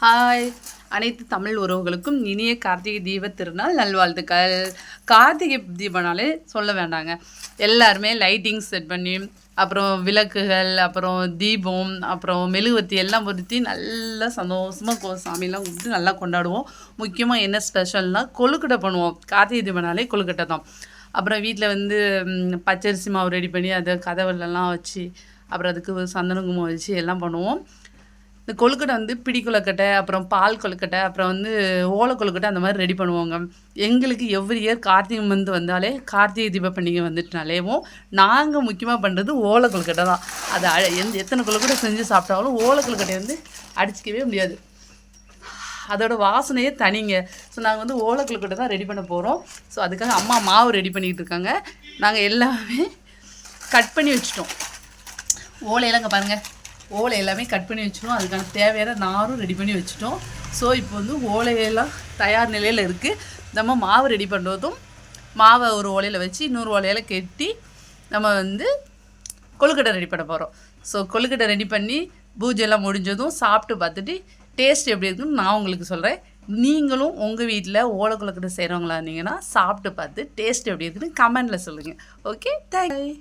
Hi அனைத்து தமிழ் உறவுகளுக்கும் இனிய கார்த்திகை தீப திருநாள் நல்வாழ்த்துக்கள். கார்த்திகை தீபம்னாலே சொல்ல வேண்டாங்க. எல்லாருமே லைட்டிங் செட் பண்ணி அப்புறம் விளக்குகள் அப்புறம் தீபம் அப்புறம் மெழுகுவர்த்தி எல்லாம் பொருத்தி நல்லா சந்தோஷமாக சாமியெல்லாம் கும்பிட்டு நல்லா கொண்டாடுவோம். முக்கியமாக என்ன ஸ்பெஷல்னால் கொழுக்கட்டை பண்ணுவோம். கார்த்திகை தீபம்னாலே கொழுக்கட்டை தான். அப்புறம் வீட்டில் பச்சரிசி மாவு ரெடி பண்ணி அதை கதவுலலாம் வச்சு அப்புறம் அதுக்கு சந்தன குங்குமம் வச்சு எல்லாம் பண்ணுவோம். இந்த கொழுக்கட்டை பிடி கொழுக்கட்டை அப்புறம் பால் கொழுக்கட்டை அப்புறம் ஓலை கொழுக்கட்டை அந்த மாதிரி ரெடி பண்ணுவாங்க. எங்களுக்கு எவ்ரி இயர் கார்த்திகை மந்த் வந்தாலே கார்த்திகை தீப பண்டிகை வந்துட்டுனாலேவும் நாங்கள் முக்கியமாக பண்ணுறது ஓலை கொழுக்கட்டை தான். அது எத்தனை கொழுக்கட்டை செஞ்சு சாப்பிட்டாலும் ஓலை கொழுக்கட்டை அடிச்சிக்கவே முடியாது. அதோட வாசனையே தனிங்க. ஸோ நாங்கள் ஓலை கொழுக்கட்டை தான் ரெடி பண்ண போகிறோம். ஸோ அதுக்காக அம்மா மாவு ரெடி பண்ணிகிட்டு இருக்காங்க. நாங்கள் எல்லாமே கட் பண்ணி வச்சுட்டோம். ஓலையெல்லாம் இங்கே பாருங்கள், ஓலை எல்லாமே கட் பண்ணி வச்சுட்டோம். அதுக்கான தேவையான நாரும் ரெடி பண்ணி வச்சுட்டோம். ஸோ இப்போ ஓலையெல்லாம் தயார் நிலையில் இருக்குது. நம்ம மாவு ரெடி பண்ணுறதும் மாவை ஒரு ஓலையில் வச்சு இன்னொரு ஓலையில் கட்டி நம்ம கொழுக்கட்டை ரெடி பண்ண போகிறோம். ஸோ கொழுக்கட்டை ரெடி பண்ணி பூஜையெல்லாம் முடிஞ்சதும் சாப்பிட்டு பார்த்துட்டு டேஸ்ட் எப்படி இருக்குன்னு நான் உங்களுக்கு சொல்கிறேன். நீங்களும் உங்கள் வீட்டில் ஓலை கொழுக்கட்டை செய்கிறவங்களா இருந்தீங்கன்னா சாப்பிட்டு பார்த்து டேஸ்ட் எப்படி இருக்குன்னு கமெண்டில் சொல்லுங்கள். Okay, thank you.